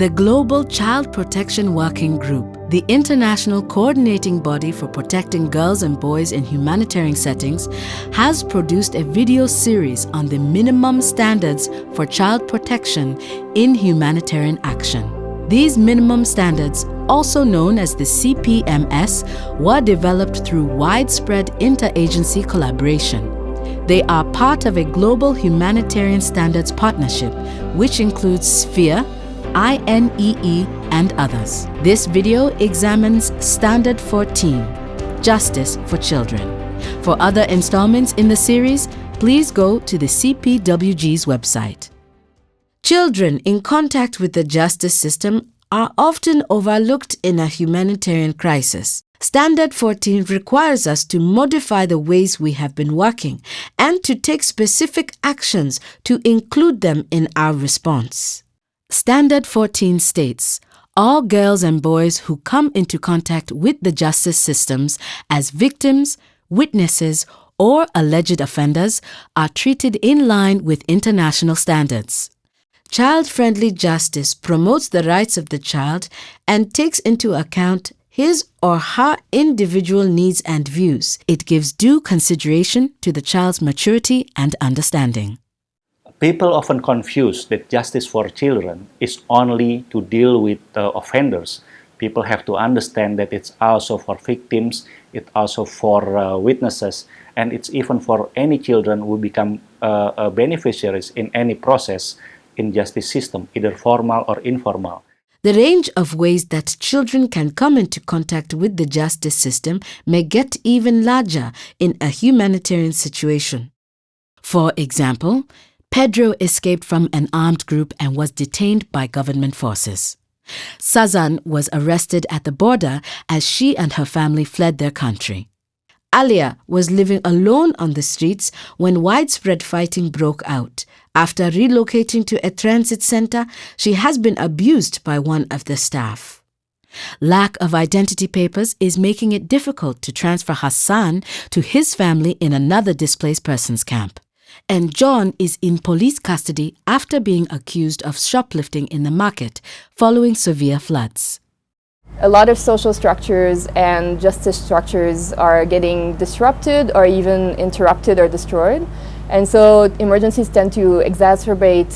The Global Child Protection Working Group, the international coordinating body for protecting girls and boys in humanitarian settings, has produced a video series on the minimum standards for child protection in humanitarian action. These minimum standards, also known as the CPMS, were developed through widespread interagency collaboration. They are part of a global humanitarian standards partnership, which includes Sphere, INEE, and others. This video examines Standard 14, Justice for Children. For other installments in the series, please go to the CPWG's website. Children in contact with the justice system are often overlooked in a humanitarian crisis. Standard 14 requires us to modify the ways we have been working and to take specific actions to include them in our response. Standard 14 states, all girls and boys who come into contact with the justice systems as victims, witnesses, or alleged offenders are treated in line with international standards. Child-friendly justice promotes the rights of the child and takes into account his or her individual needs and views. It gives due consideration to the child's maturity and understanding. People often confuse that justice for children is only to deal with offenders. People have to understand that it's also for victims, it's also for witnesses, and it's even for any children who become beneficiaries in any process in justice system, either formal or informal. The range of ways that children can come into contact with the justice system may get even larger in a humanitarian situation. For example, Pedro escaped from an armed group and was detained by government forces. Sazan was arrested at the border as she and her family fled their country. Alia was living alone on the streets when widespread fighting broke out. After relocating to a transit center, she has been abused by one of the staff. Lack of identity papers is making it difficult to transfer Hassan to his family in another displaced persons camp. And John is in police custody after being accused of shoplifting in the market following severe floods. A lot of social structures and justice structures are getting disrupted or even interrupted or destroyed. And so emergencies tend to exacerbate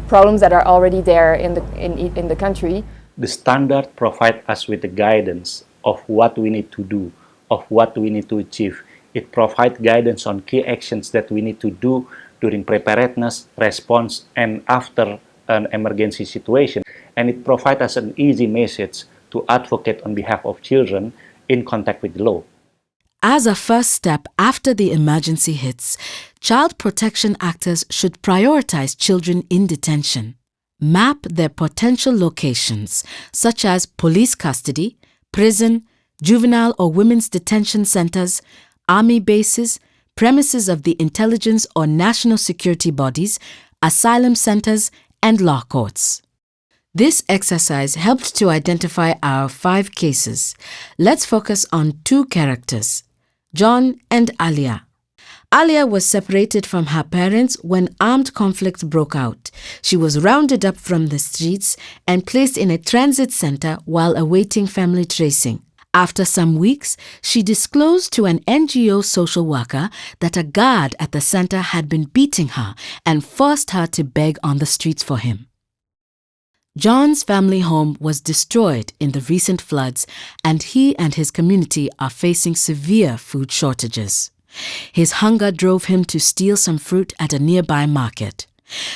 problems that are already there in the country. The standard provides us with the guidance of what we need to do, of what we need to achieve. It provides guidance on key actions that we need to do during preparedness, response, and after an emergency situation. And it provides us an easy message to advocate on behalf of children in contact with the law. As a first step after the emergency hits, child protection actors should prioritize children in detention. Map their potential locations, such as police custody, prison, juvenile or women's detention centers, army bases, premises of the intelligence or national security bodies, asylum centers, and law courts. This exercise helped to identify our 5 cases. Let's focus on 2 characters, John and Alia. Alia was separated from her parents when armed conflict broke out. She was rounded up from the streets and placed in a transit center while awaiting family tracing. After some weeks, she disclosed to an NGO social worker that a guard at the center had been beating her and forced her to beg on the streets for him. John's family home was destroyed in the recent floods, and he and his community are facing severe food shortages. His hunger drove him to steal some fruit at a nearby market.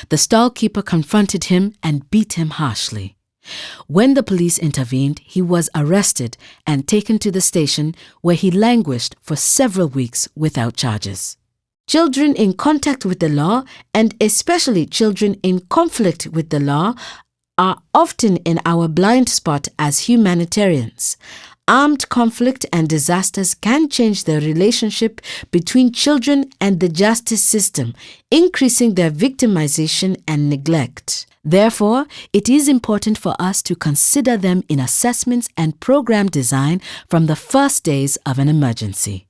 The stallkeeper confronted him and beat him harshly. When the police intervened, he was arrested and taken to the station where he languished for several weeks without charges. Children in contact with the law, and especially children in conflict with the law, are often in our blind spot as humanitarians. Armed conflict and disasters can change the relationship between children and the justice system, increasing their victimization and neglect. Therefore, it is important for us to consider them in assessments and program design from the first days of an emergency.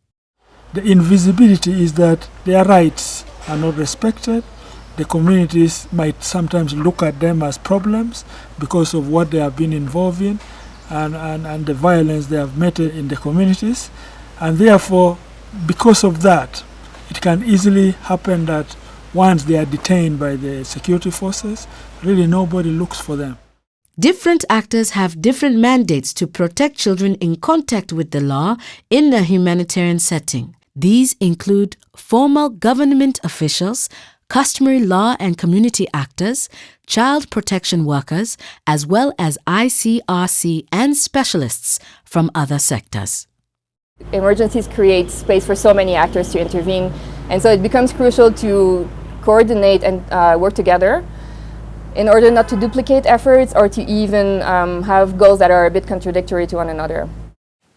The invisibility is that their rights are not respected, The communities might sometimes look at them as problems because of what they have been involved in and the violence they have met in the communities. And therefore, because of that, it can easily happen that once they are detained by the security forces, really nobody looks for them. Different actors have different mandates to protect children in contact with the law in a humanitarian setting. These include formal government officials, customary law and community actors, child protection workers, as well as ICRC and specialists from other sectors. Emergencies create space for so many actors to intervene, and so it becomes crucial to coordinate and work together in order not to duplicate efforts or to even have goals that are a bit contradictory to one another.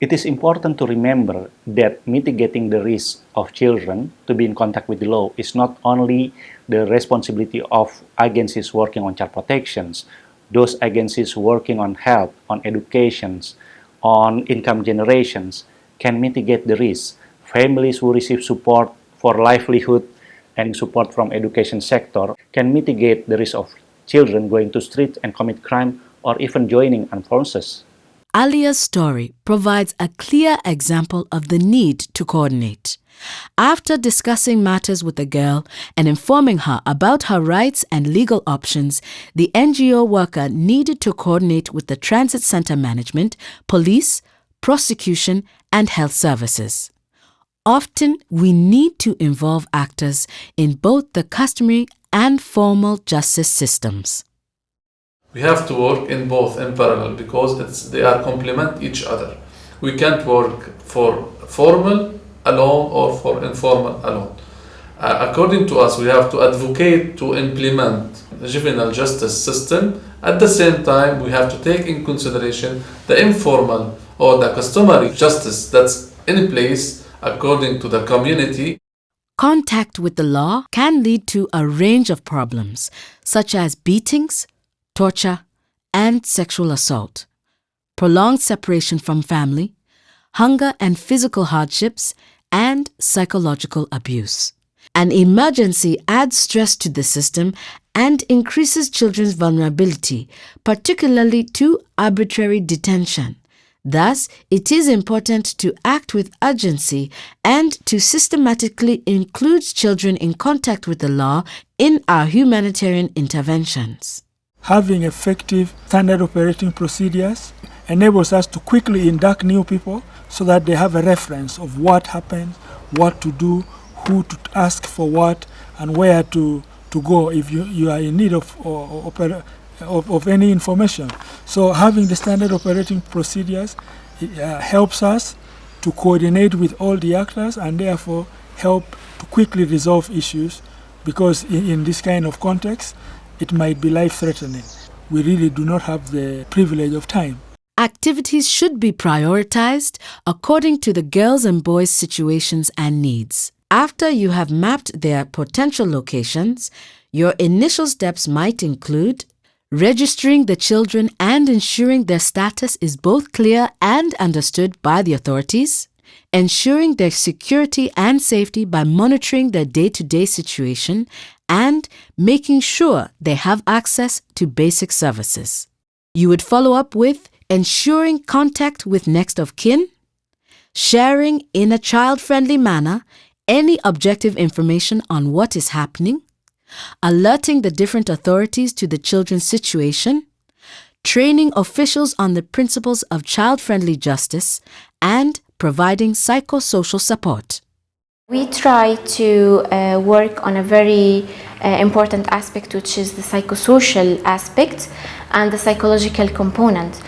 It is important to remember that mitigating the risk of children to be in contact with the law is not only the responsibility of agencies working on child protections, those agencies working on health, on education, on income generations can mitigate the risk. Families who receive support for livelihood and support from education sector can mitigate the risk of children going to streets and commit crime or even joining armed forces. Alia's story provides a clear example of the need to coordinate. After discussing matters with the girl and informing her about her rights and legal options, the NGO worker needed to coordinate with the transit center management, police, prosecution, and health services. Often, we need to involve actors in both the customary and formal justice systems. We have to work in both in parallel because they are complement each other. We can't work for formal alone or for informal alone. According to us, we have to advocate to implement the juvenile justice system. At the same time, we have to take in consideration the informal or the customary justice that's in place according to the community. Contact with the law can lead to a range of problems, such as beatings, torture, and sexual assault, prolonged separation from family, hunger and physical hardships, and psychological abuse. An emergency adds stress to the system and increases children's vulnerability, particularly to arbitrary detention. Thus, it is important to act with urgency and to systematically include children in contact with the law in our humanitarian interventions. Having effective standard operating procedures enables us to quickly induct new people so that they have a reference of what happens, what to do, who to ask for what, and where to go if you are in need of any information. So having the standard operating procedures helps us to coordinate with all the actors and therefore help to quickly resolve issues, because in this kind of context, it might be life-threatening. We really do not have the privilege of time. Activities should be prioritized according to the girls' and boys' situations and needs. After you have mapped their potential locations, your initial steps might include registering the children and ensuring their status is both clear and understood by the authorities, ensuring their security and safety by monitoring their day-to-day situation, and making sure they have access to basic services. You would follow up with ensuring contact with next of kin, sharing in a child-friendly manner any objective information on what is happening, alerting the different authorities to the children's situation, training officials on the principles of child-friendly justice, and providing psychosocial support. We try to work on a very important aspect, which is the psychosocial aspect and the psychological component.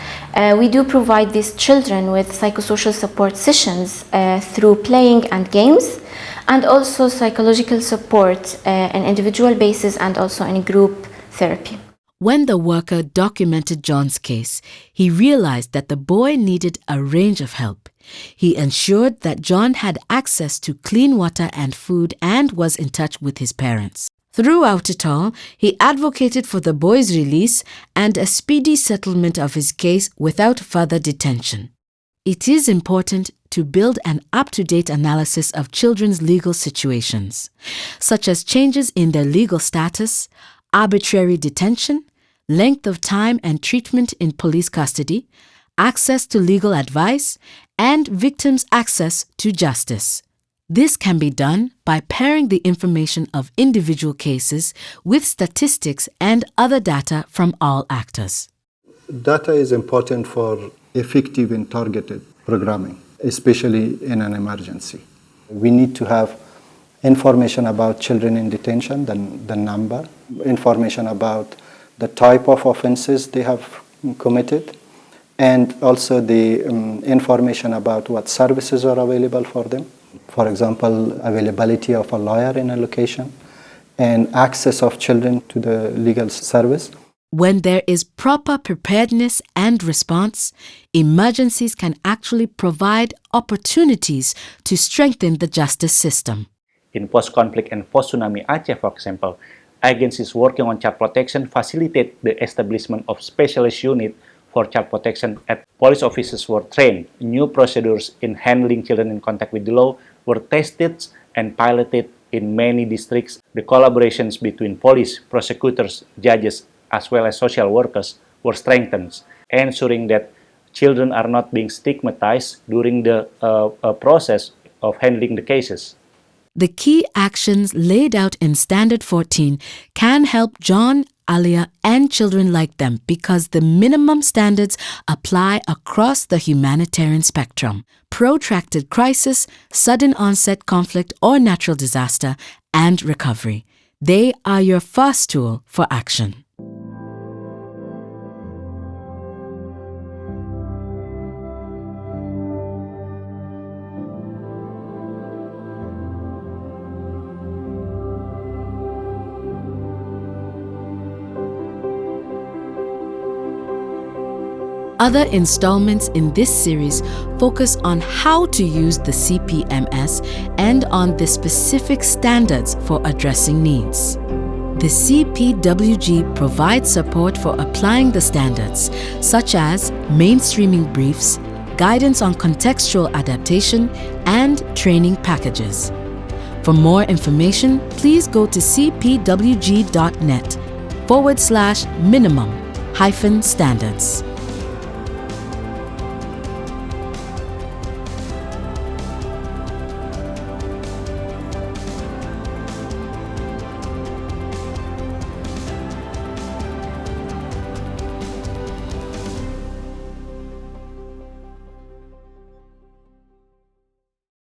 We do provide these children with psychosocial support sessions through playing and games, and also psychological support on individual basis and also in group therapy. When the worker documented John's case, he realized that the boy needed a range of help. He ensured that John had access to clean water and food and was in touch with his parents. Throughout it all, he advocated for the boy's release and a speedy settlement of his case without further detention. It is important to build an up-to-date analysis of children's legal situations, such as changes in their legal status, arbitrary detention, length of time and treatment in police custody, access to legal advice, and victims' access to justice. This can be done by pairing the information of individual cases with statistics and other data from all actors. Data is important for effective and targeted programming, especially in an emergency. We need to have information about children in detention, the number, information about the type of offenses they have committed, and also the information about what services are available for them. For example, availability of a lawyer in a location and access of children to the legal service. When there is proper preparedness and response, emergencies can actually provide opportunities to strengthen the justice system. In post-conflict and post-tsunami Aceh, for example, agencies working on child protection facilitate the establishment of specialist unit for child protection at police officers were trained. New procedures in handling children in contact with the law were tested and piloted in many districts. The collaborations between police, prosecutors, judges, as well as social workers were strengthened, ensuring that children are not being stigmatized during the process of handling the cases. The key actions laid out in Standard 14 can help John, Alia, and children like them because the minimum standards apply across the humanitarian spectrum: protracted crisis, sudden onset conflict or natural disaster, and recovery. They are your first tool for action. Other installments in this series focus on how to use the CPMS and on the specific standards for addressing needs. The CPWG provides support for applying the standards, such as mainstreaming briefs, guidance on contextual adaptation, and training packages. For more information, please go to cpwg.net/minimum-standards.